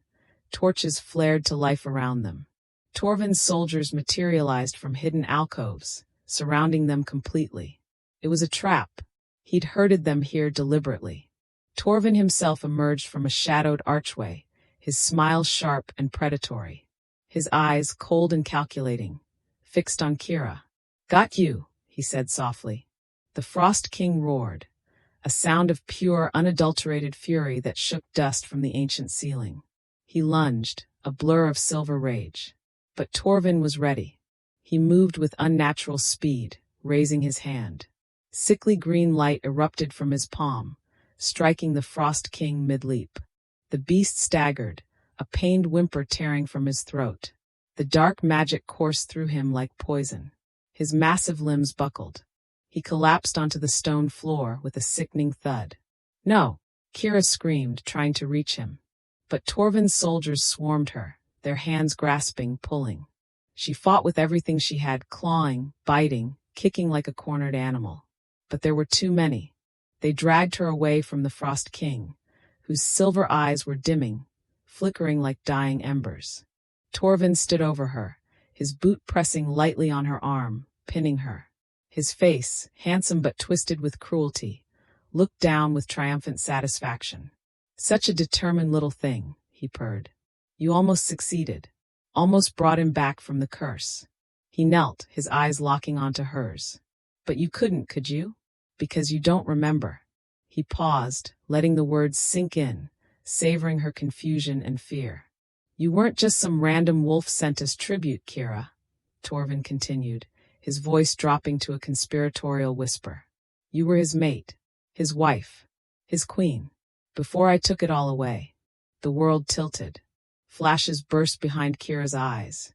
torches flared to life around them. Torvin's soldiers materialized from hidden alcoves, surrounding them completely. It was a trap. He'd herded them here deliberately. Torvin himself emerged from a shadowed archway, his smile sharp and predatory. His eyes, cold and calculating, fixed on Kira. "Got you," he said softly. The Frost King roared, a sound of pure, unadulterated fury that shook dust from the ancient ceiling. He lunged, a blur of silver rage. But Torvin was ready. He moved with unnatural speed, raising his hand. Sickly green light erupted from his palm, striking the Frost King mid-leap. The beast staggered, a pained whimper tearing from his throat. The dark magic coursed through him like poison. His massive limbs buckled. He collapsed onto the stone floor with a sickening thud. "No!" Kira screamed, trying to reach him. But Torvin's soldiers swarmed her, their hands grasping, pulling. She fought with everything she had, clawing, biting, kicking like a cornered animal. But there were too many. They dragged her away from the Frost King, whose silver eyes were dimming, flickering like dying embers. Torvin stood over her, his boot pressing lightly on her arm, pinning her. His face, handsome but twisted with cruelty, looked down with triumphant satisfaction. "Such a determined little thing," he purred. "You almost succeeded. Almost brought him back from the curse." He knelt, his eyes locking onto hers. "But you couldn't, could you? Because you don't remember." He paused, letting the words sink in, savoring her confusion and fear. "You weren't just some random wolf sent as tribute, Kira," Torvin continued, his voice dropping to a conspiratorial whisper. "You were his mate, his wife, his queen. Before I took it all away." The world tilted. Flashes burst behind Kira's eyes.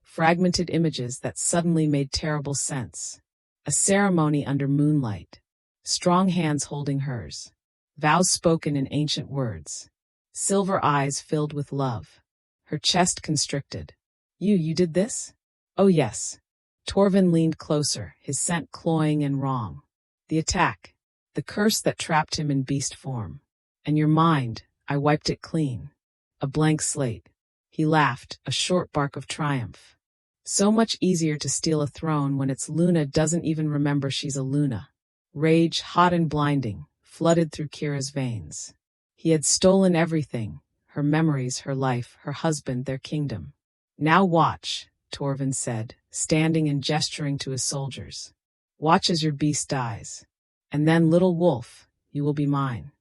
Fragmented images that suddenly made terrible sense. A ceremony under moonlight. Strong hands holding hers. Vows spoken in ancient words. Silver eyes filled with love. Her chest constricted. You did this?" "Oh yes." Torvin leaned closer, his scent cloying and wrong. "The attack. The curse that trapped him in beast form. And your mind, I wiped it clean. A blank slate." He laughed, a short bark of triumph. "So much easier to steal a throne when its Luna doesn't even remember she's a Luna." Rage, hot and blinding, flooded through Kira's veins. He had stolen everything, her memories, her life, her husband, their kingdom. "Now watch," Torvin said, standing and gesturing to his soldiers. "Watch as your beast dies. And then, little wolf, you will be mine.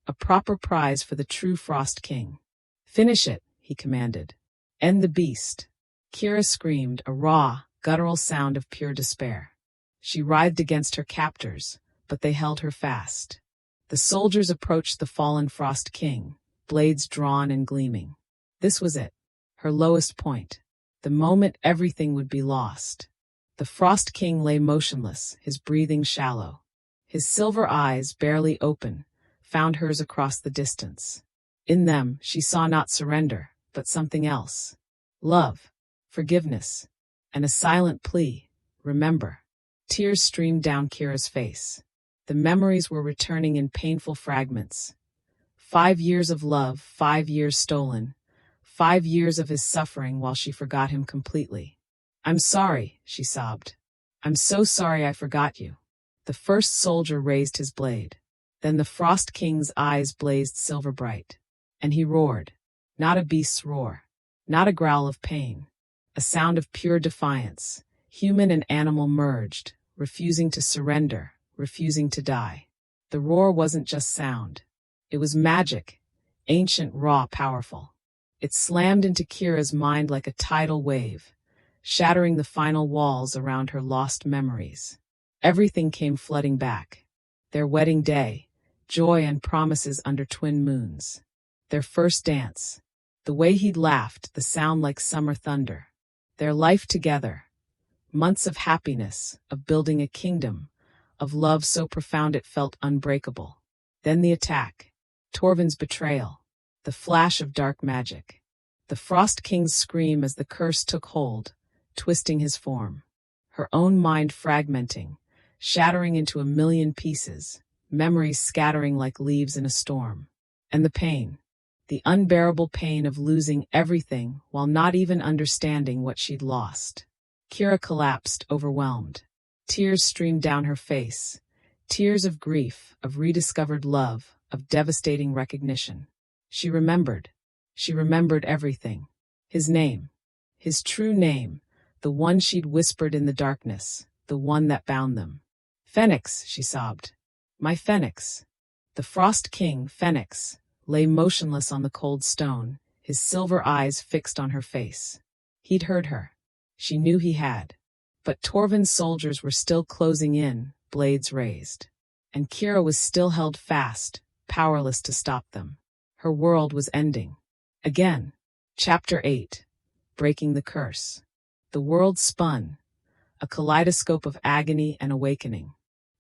A proper prize for the true Frost King." "Finish it," he commanded. "End the beast." Kira screamed, a raw, guttural sound of pure despair. She writhed against her captors, but they held her fast. The soldiers approached the fallen Frost King, blades drawn and gleaming. This was it, her lowest point, the moment everything would be lost. The Frost King lay motionless, his breathing shallow. His silver eyes, barely open, found hers across the distance. In them, she saw not surrender, but something else. Love, forgiveness, and a silent plea, "Remember." Tears streamed down Kira's face. The memories were returning in painful fragments. 5 years of love, 5 years stolen, 5 years of his suffering while she forgot him completely. "I'm sorry," she sobbed. "I'm so sorry I forgot you." The first soldier raised his blade. Then the Frost King's eyes blazed silver bright. And he roared. Not a beast's roar. Not a growl of pain. A sound of pure defiance. Human and animal merged, refusing to surrender, refusing to die. The roar wasn't just sound. It was magic, ancient, raw, powerful. It slammed into Kira's mind like a tidal wave, shattering the final walls around her lost memories. Everything came flooding back. Their wedding day, joy and promises under twin moons. Their first dance, the way he'd laughed, the sound like summer thunder. Their life together, months of happiness, of building a kingdom, of love so profound it felt unbreakable. Then the attack, Torvin's betrayal, the flash of dark magic. The Frost King's scream as the curse took hold, twisting his form. Her own mind fragmenting, shattering into a million pieces, memories scattering like leaves in a storm. And the pain, the unbearable pain of losing everything while not even understanding what she'd lost. Kira collapsed, overwhelmed. Tears streamed down her face. Tears of grief, of rediscovered love, of devastating recognition. She remembered. She remembered everything. His name. His true name. The one she'd whispered in the darkness. The one that bound them. "Phoenix," she sobbed. "My Phoenix." The Frost King, Phoenix, lay motionless on the cold stone, his silver eyes fixed on her face. He'd heard her. She knew he had. But Torvin's soldiers were still closing in, blades raised. And Kira was still held fast, powerless to stop them. Her world was ending. Again. Chapter 8. Breaking the Curse. The world spun, a kaleidoscope of agony and awakening.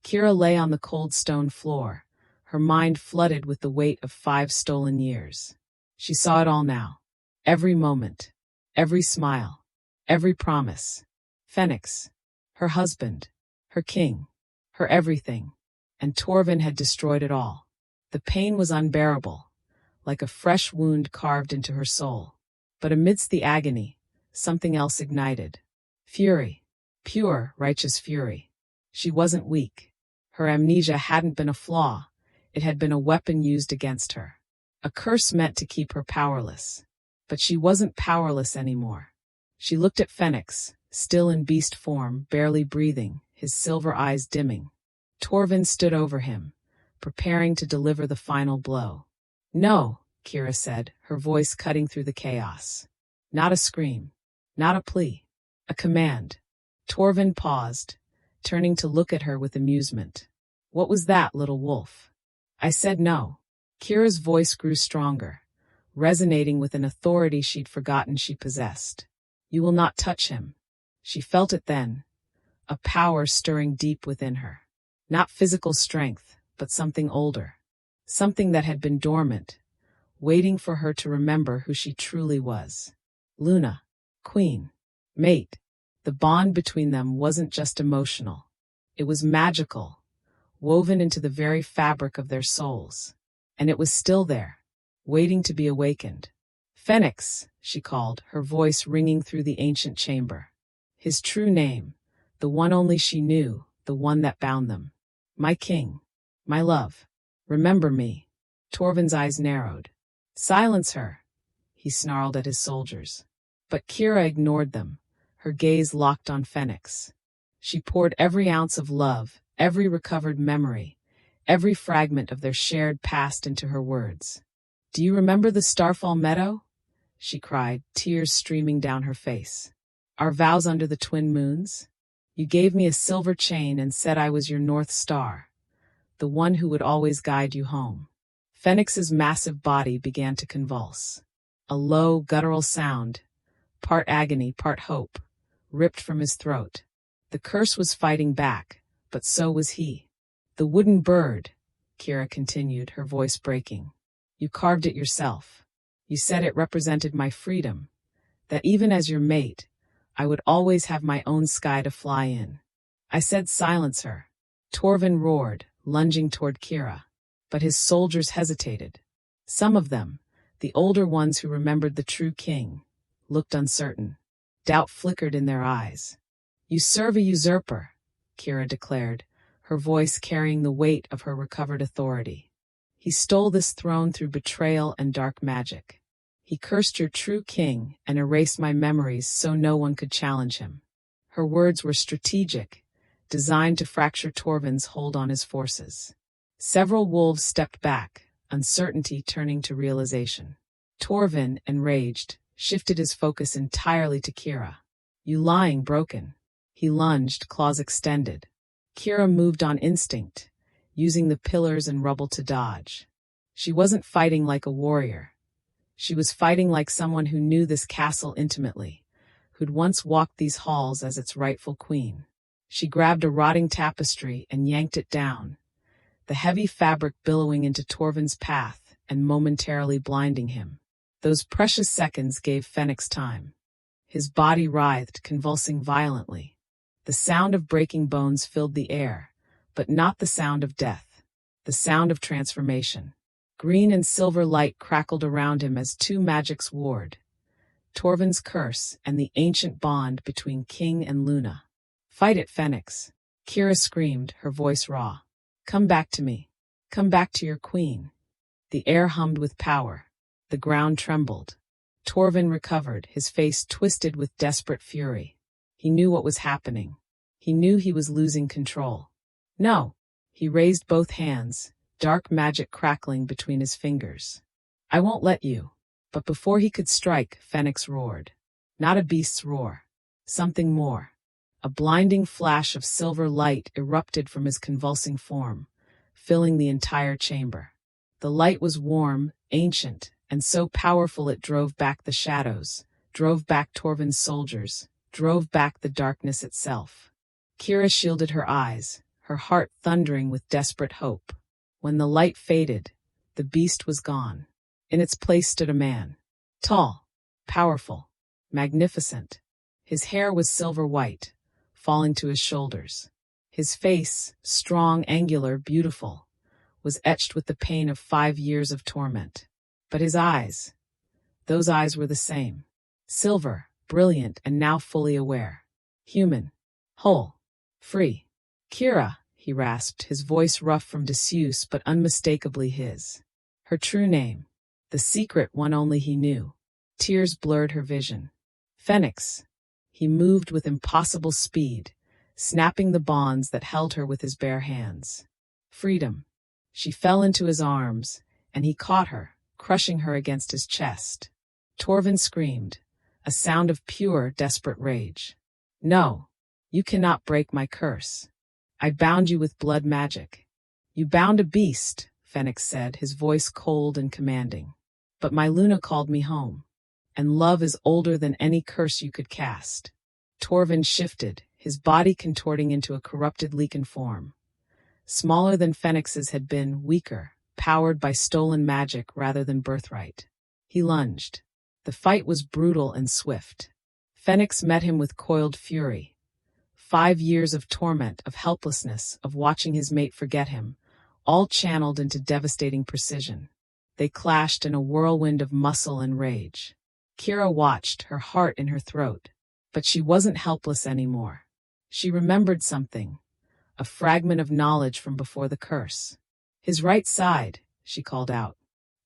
Kira lay on the cold stone floor, her mind flooded with the weight of 5 stolen years. She saw it all now. Every moment. Every smile. Every promise. Phoenix. Her husband. Her king. Her everything. And Torvin had destroyed it all. The pain was unbearable, like a fresh wound carved into her soul. But amidst the agony, something else ignited. Fury. Pure, righteous fury. She wasn't weak. Her amnesia hadn't been a flaw. It had been a weapon used against her. A curse meant to keep her powerless. But she wasn't powerless anymore. She looked at Phoenix, still in beast form, barely breathing, his silver eyes dimming. Torvin stood over him, preparing to deliver the final blow. "No," Kira said, her voice cutting through the chaos. Not a scream. Not a plea. A command. Torvin paused, turning to look at her with amusement. "What was that, little wolf?" "I said no." Kira's voice grew stronger, resonating with an authority she'd forgotten she possessed. "You will not touch him." She felt it then, a power stirring deep within her. Not physical strength, but something older. Something that had been dormant, waiting for her to remember who she truly was. Luna. Queen. Mate. The bond between them wasn't just emotional. It was magical, woven into the very fabric of their souls. And it was still there, waiting to be awakened. "Phoenix," she called, her voice ringing through the ancient chamber. His true name, the one only she knew, the one that bound them. "My king. My love. Remember me." Torvin's eyes narrowed. "Silence her," he snarled at his soldiers. But Kira ignored them, her gaze locked on Phoenix. She poured every ounce of love, every recovered memory, every fragment of their shared past into her words. "Do you remember the Starfall Meadow?" she cried, tears streaming down her face. "Our vows under the twin moons? You gave me a silver chain and said I was your North Star, the one who would always guide you home." Phoenix's massive body began to convulse. A low, guttural sound, part agony, part hope, ripped from his throat. The curse was fighting back, but so was he. "The wooden bird," Kira continued, her voice breaking. "You carved it yourself. You said it represented my freedom, that even as your mate, I would always have my own sky to fly in." I said silence her. Torvin roared, lunging toward Kira. But his soldiers hesitated. Some of them, the older ones who remembered the true king, looked uncertain. Doubt flickered in their eyes. "You serve a usurper," Kira declared, her voice carrying the weight of her recovered authority. "He stole this throne through betrayal and dark magic. He cursed your true king and erased my memories so no one could challenge him." Her words were strategic, designed to fracture Torvin's hold on his forces. Several wolves stepped back, uncertainty turning to realization. Torvin, enraged, shifted his focus entirely to Kira. "You lying broken." He lunged, claws extended. Kira moved on instinct, using the pillars and rubble to dodge. She wasn't fighting like a warrior. She was fighting like someone who knew this castle intimately, who'd once walked these halls as its rightful queen. She grabbed a rotting tapestry and yanked it down, the heavy fabric billowing into Torvin's path and momentarily blinding him. Those precious seconds gave Phoenix time. His body writhed, convulsing violently. The sound of breaking bones filled the air, but not the sound of death. The sound of transformation. Green and silver light crackled around him as two magics warred. Torvin's curse and the ancient bond between King and Luna. "Fight it, Phoenix," Kira screamed, her voice raw. "Come back to me. Come back to your queen." The air hummed with power. The ground trembled. Torvin recovered, his face twisted with desperate fury. He knew what was happening. He knew he was losing control. "No." He raised both hands, dark magic crackling between his fingers. "I won't let you." But before he could strike, Phoenix roared. Not a beast's roar. Something more. A blinding flash of silver light erupted from his convulsing form, filling the entire chamber. The light was warm, ancient, and so powerful it drove back the shadows, drove back Torvin's soldiers, drove back the darkness itself. Kira shielded her eyes, her heart thundering with desperate hope. When the light faded, the beast was gone. In its place stood a man. Tall, powerful, magnificent. His hair was silver white, falling to his shoulders. His face, strong, angular, beautiful, was etched with the pain of 5 years of torment. But his eyes, those eyes were the same. Silver, brilliant, and now fully aware. Human. Whole. Free. Kira, he rasped, his voice rough from disuse but unmistakably his. Her true name. The secret one only he knew. Tears blurred her vision. Phoenix. He moved with impossible speed, snapping the bonds that held her with his bare hands. Freedom. She fell into his arms, and he caught her, crushing her against his chest. Torvin screamed, a sound of pure, desperate rage. No, you cannot break my curse. I bound you with blood magic. You bound a beast, Phoenix said, his voice cold and commanding. But my Luna called me home. And love is older than any curse you could cast. Torvin shifted, his body contorting into a corrupted Lycan form. Smaller than Phoenix's had been, weaker, powered by stolen magic rather than birthright. He lunged. The fight was brutal and swift. Phoenix met him with coiled fury. 5 years of torment, of helplessness, of watching his mate forget him, all channeled into devastating precision. They clashed in a whirlwind of muscle and rage. Kira watched, her heart in her throat. But she wasn't helpless anymore. She remembered something, a fragment of knowledge from before the curse. His right side, she called out.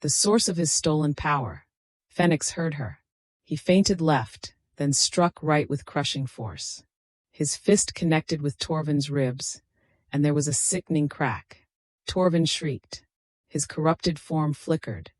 The source of his stolen power. Phoenix heard her. He feinted left, then struck right with crushing force. His fist connected with Torvin's ribs, and there was a sickening crack. Torvin shrieked. His corrupted form flickered,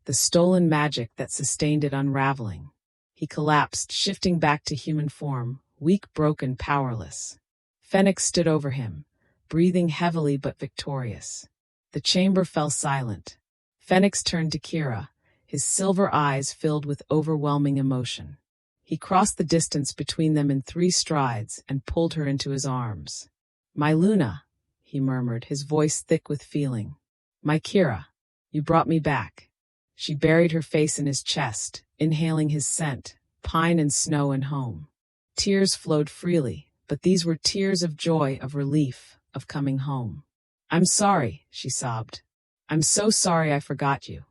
the stolen magic that sustained it unraveling. He collapsed, shifting back to human form, weak, broken, powerless. Phoenix stood over him, breathing heavily but victorious. The chamber fell silent. Phoenix turned to Kira, his silver eyes filled with overwhelming emotion. He crossed the distance between them in 3 strides and pulled her into his arms. My Luna, he murmured, his voice thick with feeling. My Kira, you brought me back. She buried her face in his chest, inhaling his scent, pine and snow and home. Tears flowed freely, but these were tears of joy, of relief, of coming home. I'm sorry, she sobbed. I'm so sorry I forgot you.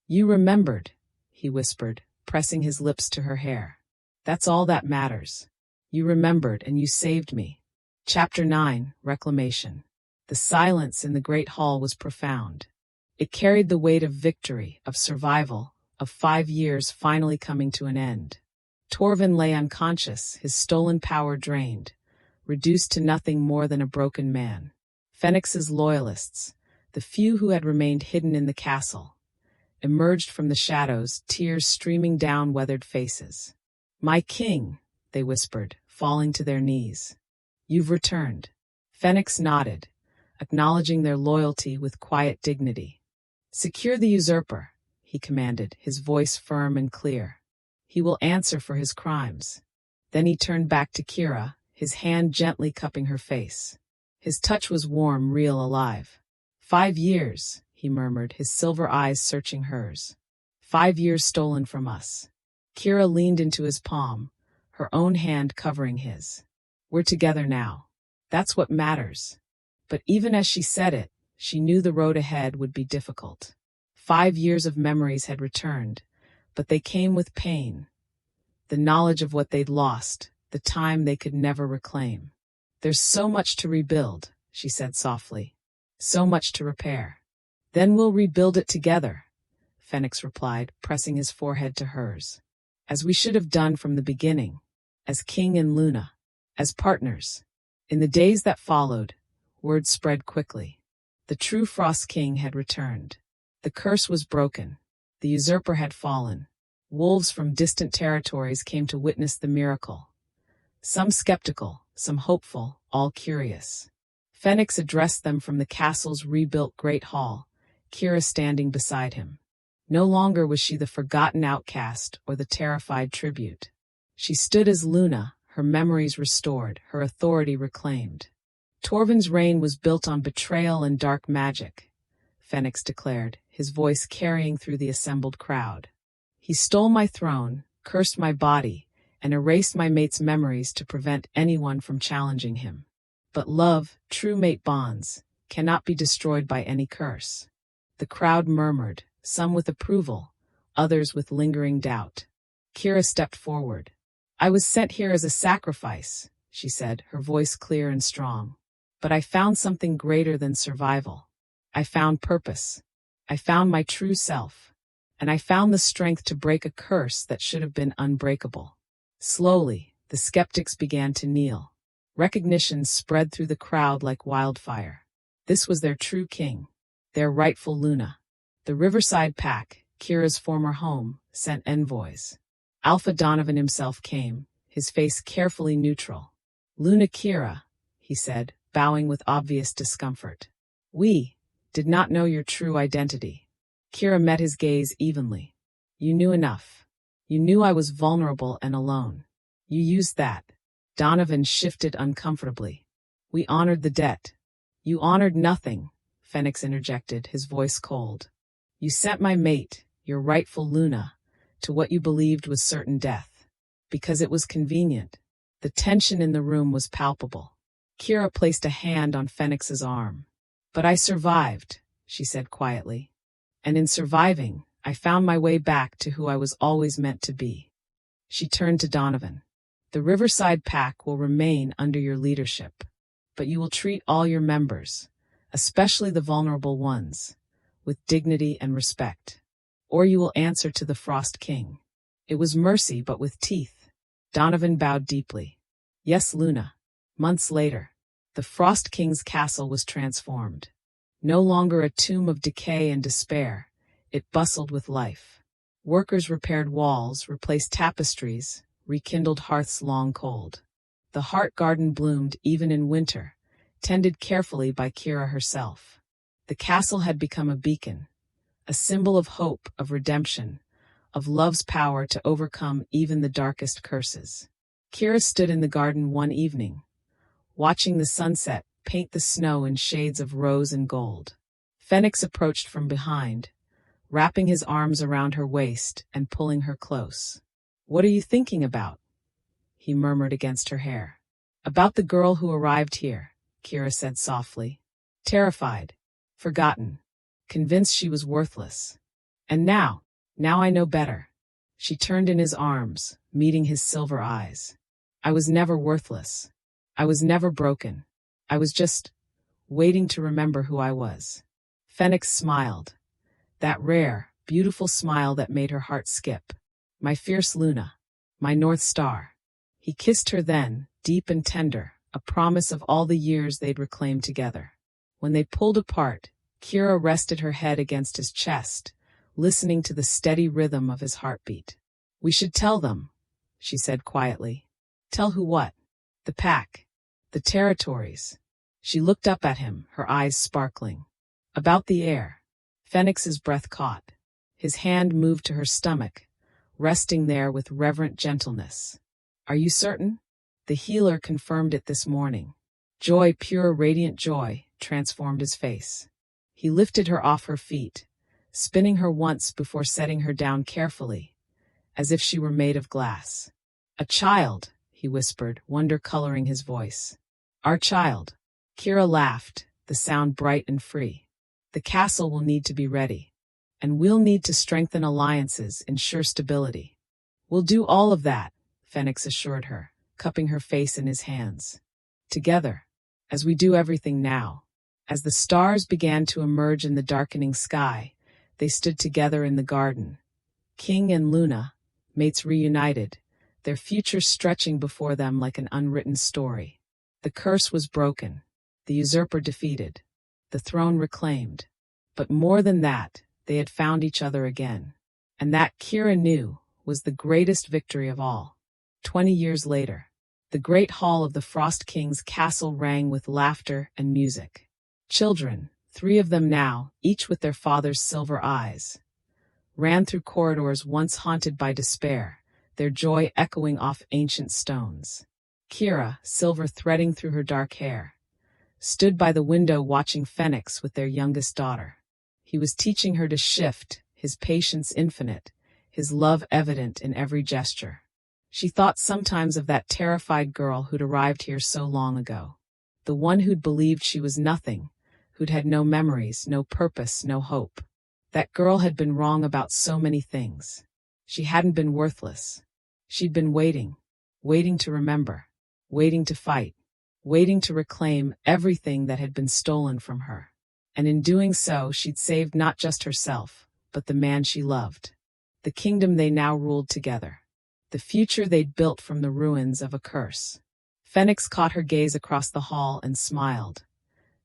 You remembered, he whispered, pressing his lips to her hair. That's all that matters. You remembered and you saved me. Chapter 9, Reclamation. The silence in the great hall was profound. It carried the weight of victory, of survival, of 5 years finally coming to an end. Torvin lay unconscious, his stolen power drained, reduced to nothing more than a broken man. Phoenix's loyalists, the few who had remained hidden in the castle, emerged from the shadows, tears streaming down weathered faces. My king, they whispered, falling to their knees. You've returned. Phoenix nodded, acknowledging their loyalty with quiet dignity. Secure the usurper, he commanded, his voice firm and clear. He will answer for his crimes. Then he turned back to Kira, his hand gently cupping her face. His touch was warm, real, alive. 5 years, he murmured, his silver eyes searching hers. 5 years stolen from us. Kira leaned into his palm, her own hand covering his. We're together now. That's what matters. But even as she said it, she knew the road ahead would be difficult. 5 years of memories had returned, but they came with pain. The knowledge of what they'd lost, the time they could never reclaim. There's so much to rebuild, she said softly. So much to repair. Then we'll rebuild it together, Phoenix replied, pressing his forehead to hers. As we should have done from the beginning. As King and Luna. As partners. In the days that followed, word spread quickly. The true Frost King had returned. The curse was broken. The usurper had fallen. Wolves from distant territories came to witness the miracle. Some skeptical, some hopeful, all curious. Phoenix addressed them from the castle's rebuilt great hall, Kira standing beside him. No longer was she the forgotten outcast or the terrified tribute. She stood as Luna, her memories restored, her authority reclaimed. Torvin's reign was built on betrayal and dark magic, Phoenix declared, his voice carrying through the assembled crowd. He stole my throne, cursed my body, and erased my mate's memories to prevent anyone from challenging him. But love, true mate bonds, cannot be destroyed by any curse. The crowd murmured, some with approval, others with lingering doubt. Kira stepped forward. I was sent here as a sacrifice, she said, her voice clear and strong. But I found something greater than survival. I found purpose. I found my true self. And I found the strength to break a curse that should have been unbreakable. Slowly, the skeptics began to kneel. Recognition spread through the crowd like wildfire. This was their true king, their rightful Luna. The Riverside Pack, Kira's former home, sent envoys. Alpha Donovan himself came, his face carefully neutral. Luna Kira, he said, bowing with obvious discomfort. We did not know your true identity. Kira met his gaze evenly. You knew enough. You knew I was vulnerable and alone. You used that. Donovan shifted uncomfortably. We honored the debt. You honored nothing, Phoenix interjected, his voice cold. You sent my mate, your rightful Luna, to what you believed was certain death. Because it was convenient. The tension in the room was palpable. Kira placed a hand on Phoenix's arm. But I survived, she said quietly. And in surviving, I found my way back to who I was always meant to be. She turned to Donovan. The Riverside Pack will remain under your leadership, but you will treat all your members, especially the vulnerable ones, with dignity and respect. Or you will answer to the Frost King. It was mercy but with teeth. Donovan bowed deeply. Yes, Luna. Months later, the Frost King's castle was transformed. No longer a tomb of decay and despair, it bustled with life. Workers repaired walls, replaced tapestries, rekindled hearths long cold. The heart garden bloomed even in winter, tended carefully by Kira herself. The castle had become a beacon, a symbol of hope, of redemption, of love's power to overcome even the darkest curses. Kira stood in the garden one evening, watching the sunset paint the snow in shades of rose and gold. Phoenix approached from behind, wrapping his arms around her waist and pulling her close. What are you thinking about? He murmured against her hair. About the girl who arrived here, Kira said softly. Terrified, forgotten, convinced she was worthless. And now I know better. She turned in his arms, meeting his silver eyes. I was never worthless. I was never broken. I was just waiting to remember who I was. Phoenix smiled. That rare, beautiful smile that made her heart skip. My fierce Luna. My North Star. He kissed her then, deep and tender, a promise of all the years they'd reclaimed together. When they pulled apart, Kira rested her head against his chest, listening to the steady rhythm of his heartbeat. We should tell them, she said quietly. Tell who what? The pack. The territories. She looked up at him, her eyes sparkling. About the air. Phoenix's breath caught. His hand moved to her stomach, resting there with reverent gentleness. Are you certain? The healer confirmed it this morning. Joy, pure radiant joy, transformed his face. He lifted her off her feet, spinning her once before setting her down carefully, as if she were made of glass. A child, he whispered, wonder coloring his voice. Our child. Kira laughed, the sound bright and free. The castle will need to be ready. And we'll need to strengthen alliances, ensure stability. We'll do all of that, Phoenix assured her, cupping her face in his hands. Together, as we do everything now. As the stars began to emerge in the darkening sky, they stood together in the garden. King and Luna, mates reunited, their futures stretching before them like an unwritten story. The curse was broken, the usurper defeated, the throne reclaimed. But more than that, they had found each other again. And that, Kira knew, was the greatest victory of all. 20 years later, the great hall of the Frost King's castle rang with laughter and music. Children, 3 of them now, each with their father's silver eyes, ran through corridors once haunted by despair, their joy echoing off ancient stones. Kira, silver threading through her dark hair, stood by the window watching Phoenix with their youngest daughter. He was teaching her to shift, his patience infinite, his love evident in every gesture. She thought sometimes of that terrified girl who'd arrived here so long ago. The one who'd believed she was nothing, who'd had no memories, no purpose, no hope. That girl had been wrong about so many things. She hadn't been worthless. She'd been waiting to remember. waiting to fight, waiting to reclaim everything that had been stolen from her. And in doing so, she'd saved not just herself, but the man she loved. The kingdom they now ruled together. The future they'd built from the ruins of a curse. Phoenix caught her gaze across the hall and smiled.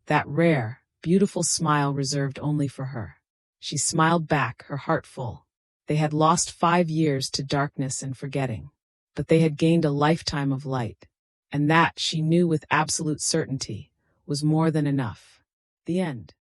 That rare, beautiful smile reserved only for her. She smiled back, her heart full. They had lost 5 years to darkness and forgetting, but they had gained a lifetime of light. And that, she knew with absolute certainty, was more than enough. The end.